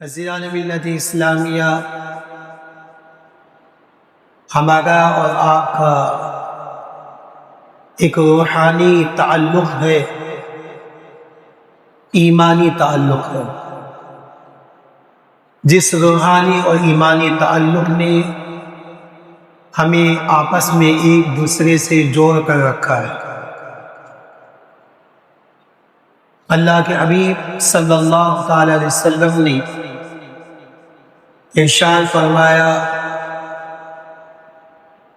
عزیزان ملت اسلامیہ، ہمارا اور آپ کا ایک روحانی تعلق ہے، ایمانی تعلق ہے، جس روحانی اور ایمانی تعلق نے ہمیں آپس میں ایک دوسرے سے جوڑ کر رکھا ہے۔ اللہ کے حبیب صلی اللہ تعالی علیہ وسلم نے ارشاد فرمایا،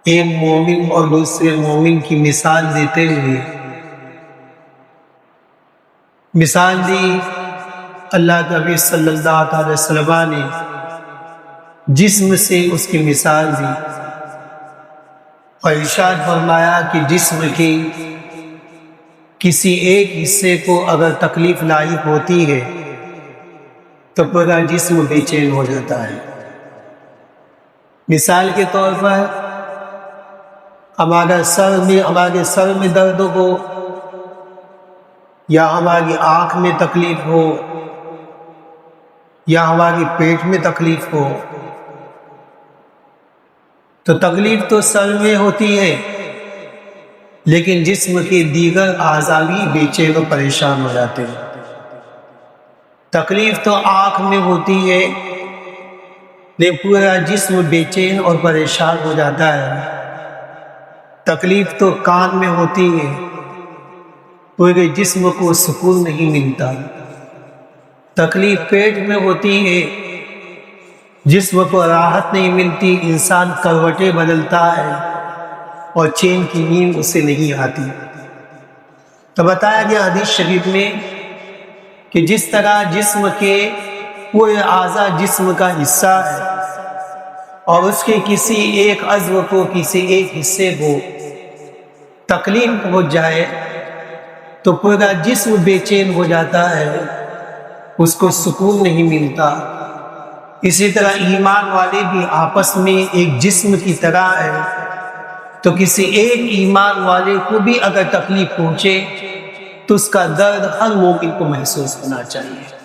ایک مومن اور دوسرے مومن کی مثال دیتے ہوئے مثال دی اللہ کے حبیب صلی اللہ تعالی وسلم نے جسم سے اس کی مثال دی اور ارشاد فرمایا کہ جسم کے کسی ایک حصے کو اگر تکلیف لاحق ہوتی ہے تو پورا جسم بے چین ہو جاتا ہے۔ مثال کے طور پر ہمارے سر میں درد ہو، یا ہماری آنکھ میں تکلیف ہو، یا ہماری پیٹ میں تکلیف ہو، تو تکلیف تو سر میں ہوتی ہے، لیکن جسم کے دیگر اعضاء بھی بے چین و پریشان ہو جاتے ہیں۔ تکلیف تو آنکھ میں ہوتی ہے، لیکن پورا جسم بے چین اور پریشان ہو جاتا ہے۔ تکلیف تو کان میں ہوتی ہے، پورے جسم کو سکون نہیں ملتا۔ تکلیف پیٹ میں ہوتی ہے، جسم کو راحت نہیں ملتی، انسان کروٹیں بدلتا ہے اور چین کی نیند اسے نہیں آتی۔ تو بتایا گیا حدیث شریف میں کہ جس طرح جسم کے پورے اعضاء جسم کا حصہ ہے اور اس کے کسی ایک عضو کو، کسی ایک حصے کو تکلیف پہنچ جائے تو پورا جسم بے چین ہو جاتا ہے، اس کو سکون نہیں ملتا۔ اسی طرح ایمان والے بھی آپس میں ایک جسم کی طرح ہے، تو کسی ایک ایمان والے کو بھی اگر تکلیف پہنچے تو اس کا درد ہر مومن کو محسوس ہونا چاہیے،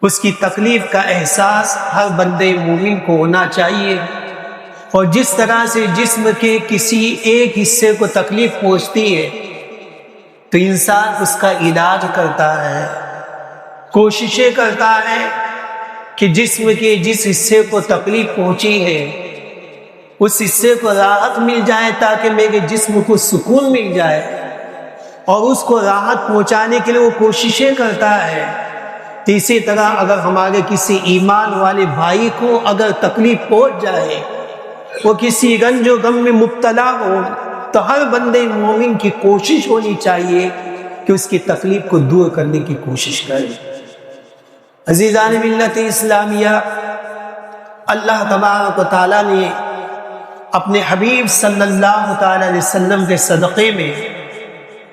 اس کی تکلیف کا احساس ہر بندے مومن کو ہونا چاہیے۔ اور جس طرح سے جسم کے کسی ایک حصے کو تکلیف پہنچتی ہے تو انسان اس کا علاج کرتا ہے، کوششیں کرتا ہے کہ جسم کے جس حصے کو تکلیف پہنچی ہے اس حصے کو راحت مل جائے، تاکہ میرے جسم کو سکون مل جائے، اور اس کو راحت پہنچانے کے لیے وہ کوششیں کرتا ہے۔ تو اسی طرح اگر ہمارے کسی ایمان والے بھائی کو اگر تکلیف پہنچ جائے، وہ کسی رنج و غم میں مبتلا ہو، تو ہر بندے مومن کی کوشش ہونی چاہیے کہ اس کی تکلیف کو دور کرنے کی کوشش کرے۔ عزیزان ملت اسلامیہ، اللہ تبارک و تعالیٰ نے اپنے حبیب صلی اللہ تعالی علیہ وسلم کے صدقے میں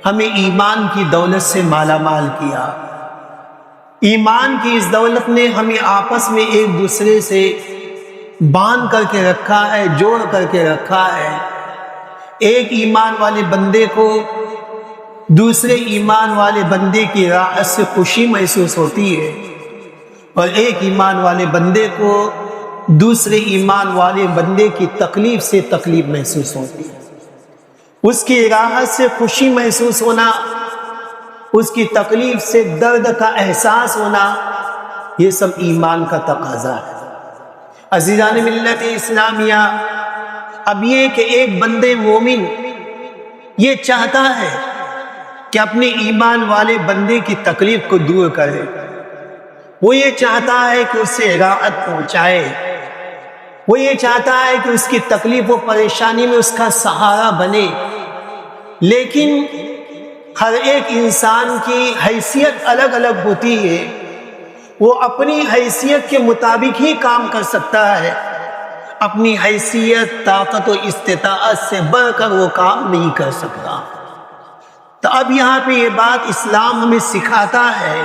ہمیں ایمان کی دولت سے مالا مال کیا۔ ایمان کی اس دولت نے ہمیں آپس میں ایک دوسرے سے باندھ کر کے رکھا ہے، جوڑ کر کے رکھا ہے۔ ایک ایمان والے بندے کو دوسرے ایمان والے بندے کی راحت سے خوشی محسوس ہوتی ہے، اور ایک ایمان والے بندے کو دوسرے ایمان والے بندے کی تکلیف سے تکلیف محسوس ہوتی ہے۔ اس کی راحت سے خوشی محسوس ہونا، اس کی تکلیف سے درد کا احساس ہونا، یہ سب ایمان کا تقاضا ہے۔ عزیزان ملت اسلامیہ، اب یہ کہ ایک بندے مومن یہ چاہتا ہے کہ اپنے ایمان والے بندے کی تکلیف کو دور کرے، وہ یہ چاہتا ہے کہ اسے راحت پہنچائے، وہ یہ چاہتا ہے کہ اس کی تکلیف و پریشانی میں اس کا سہارا بنے، لیکن ہر ایک انسان کی حیثیت الگ الگ ہوتی ہے، وہ اپنی حیثیت کے مطابق ہی کام کر سکتا ہے، اپنی حیثیت، طاقت و استطاعت سے بڑھ کر وہ کام نہیں کر سکتا۔ تو اب یہاں پہ یہ بات اسلام ہمیں سکھاتا ہے،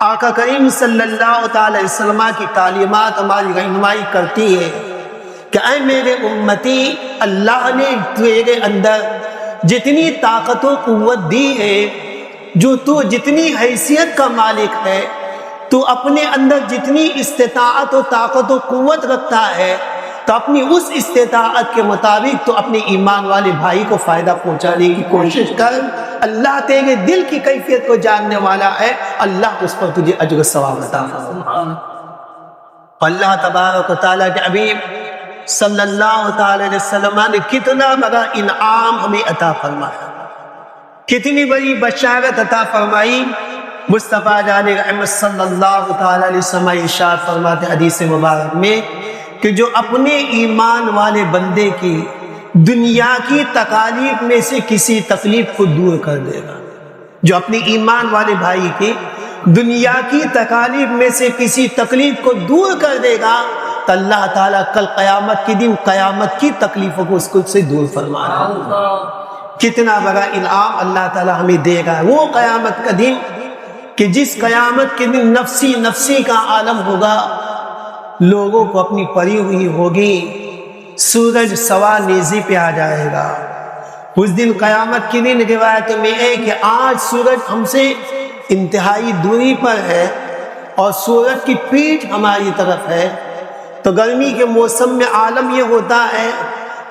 آقا کریم صلی اللہ تعالی وسلم کی تعلیمات ہماری رہنمائی کرتی ہے کہ اے میرے امتی، اللہ نے تیرے اندر جتنی طاقت و قوت دی ہے، جو تو جتنی حیثیت کا مالک ہے، تو اپنے اندر جتنی استطاعت و طاقت و قوت رکھتا ہے تو اپنی اس استطاعت کے مطابق تو اپنے ایمان والے بھائی کو فائدہ پہنچانے کی کوشش کر. اللہ تیرے دل کی کیفیت کو جاننے والا ہے، اللہ اس پر تجھے اجر و ثواب عطا فرمائے. اللہ تبارک و تعالیٰ کے حبیب صلی اللہ تعالی علیہ وسلم نے کتنا بڑا انعام ہمیں عطا فرمایا، کتنی بڑی بشارت عطا فرمائی. مصطفیٰ جان رحمت صلی اللہ تعالی علیہ وسلم ارشاد فرماتے حدیث مبارک میں کہ جو اپنے ایمان والے بندے کی دنیا کی تکالیف میں سے کسی تکلیف کو دور کر دے گا، جو اپنے ایمان والے بھائی کی دنیا کی تکالیف میں سے کسی تکلیف کو دور کر دے گا تو اللہ تعالیٰ کل قیامت کے دن قیامت کی تکلیفوں کو اس کو سے دور فرما رہا ہے. کتنا بڑا انعام اللہ تعالیٰ ہمیں دے گا. وہ قیامت کا دن کہ جس قیامت کے دن نفسی نفسی کا عالم ہوگا، لوگوں کو اپنی پڑی ہوئی ہوگی، سورج سوا نیزی پہ آ جائے گا. اس دن قیامت کے دن روایت میں ہے کہ آج سورج ہم سے انتہائی دوری پر ہے اور سورج کی پیٹھ ہماری طرف ہے. تو گرمی کے موسم میں عالم یہ ہوتا ہے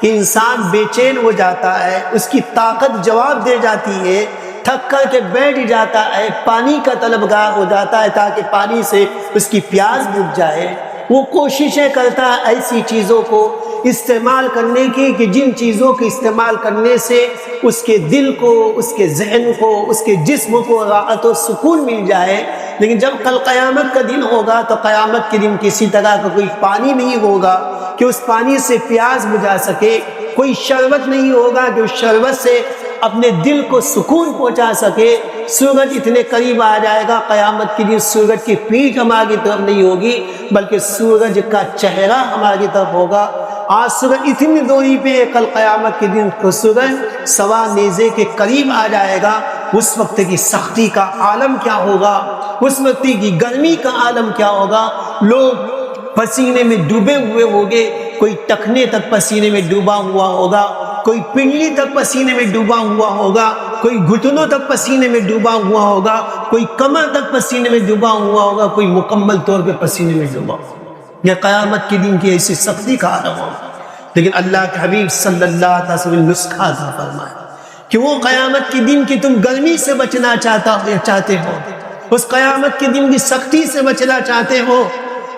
کہ انسان بے چین ہو جاتا ہے، اس کی طاقت جواب دے جاتی ہے، تھک کر کے بیٹھ جاتا ہے، پانی کا طلبگار ہو جاتا ہے تاکہ پانی سے اس کی پیاس بجھ جائے. وہ کوششیں کرتا ہے ایسی چیزوں کو استعمال کرنے کی کہ جن چیزوں کے استعمال کرنے سے اس کے دل کو، اس کے ذہن کو، اس کے جسم کو راحت و سکون مل جائے. لیکن جب کل قیامت کا دن ہوگا تو قیامت کے دن کسی طرح کا کوئی پانی نہیں ہوگا کہ اس پانی سے پیاس بجھا سکے، کوئی شربت نہیں ہوگا کہ اس شربت سے اپنے دل کو سکون پہنچا سکے. سورج اتنے قریب آ جائے گا قیامت کے دن، سورج کی پیٹھ ہماری طرف نہیں ہوگی بلکہ سورج کا چہرہ ہماری طرف ہوگا. آج سورج اتنی دوری پہ ہے، کل قیامت کے دن تو سورج سوا نیزے کے قریب آ جائے گا. اس وقت کی سختی کا عالم کیا ہوگا، اس وقت کی گرمی کا عالم کیا ہوگا. لوگ پسینے میں ڈوبے ہوئے ہوں گے، کوئی ٹخنے تک پسینے میں ڈوبا ہوا ہوگا، کوئی پنڈلی تک پسینے میں ڈوبا ہوا ہوگا، کوئی گھٹنوں تک پسینے میں ڈوبا ہوا ہوگا، کوئی کمر تک پسینے میں ڈوبا ہوا ہوگا، کوئی مکمل طور پہ پسینے میں ڈوبا ہوگا. یہ قیامت کے دن کی ایسی سختی کا عالم ہوگا. لیکن اللہ کے حبیب صلی اللہ علیہ وسلم نسخہ عطا فرمایا کہ وہ قیامت کے دن کی تم گرمی سے بچنا چاہتے ہو، اس قیامت کے دن کی سختی سے بچنا چاہتے ہو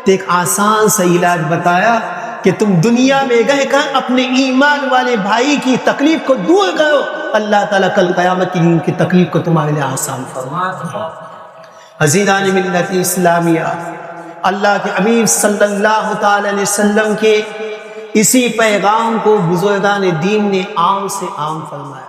تو ایک آسان سا علاج بتایا کہ تم دنیا میں رہ کر اپنے ایمان والے بھائی کی تکلیف کو دور کرو، اللہ تعالیٰ کل قیامت کی دن کی تکلیف کو تمہارے لیے آسان فرمائے. عزیزان ملت اسلامیہ، اللہ کے حبیب صلی اللہ تعالی علیہ وسلم کے اسی پیغام کو بزرگان دین نے عام سے عام فرمایا.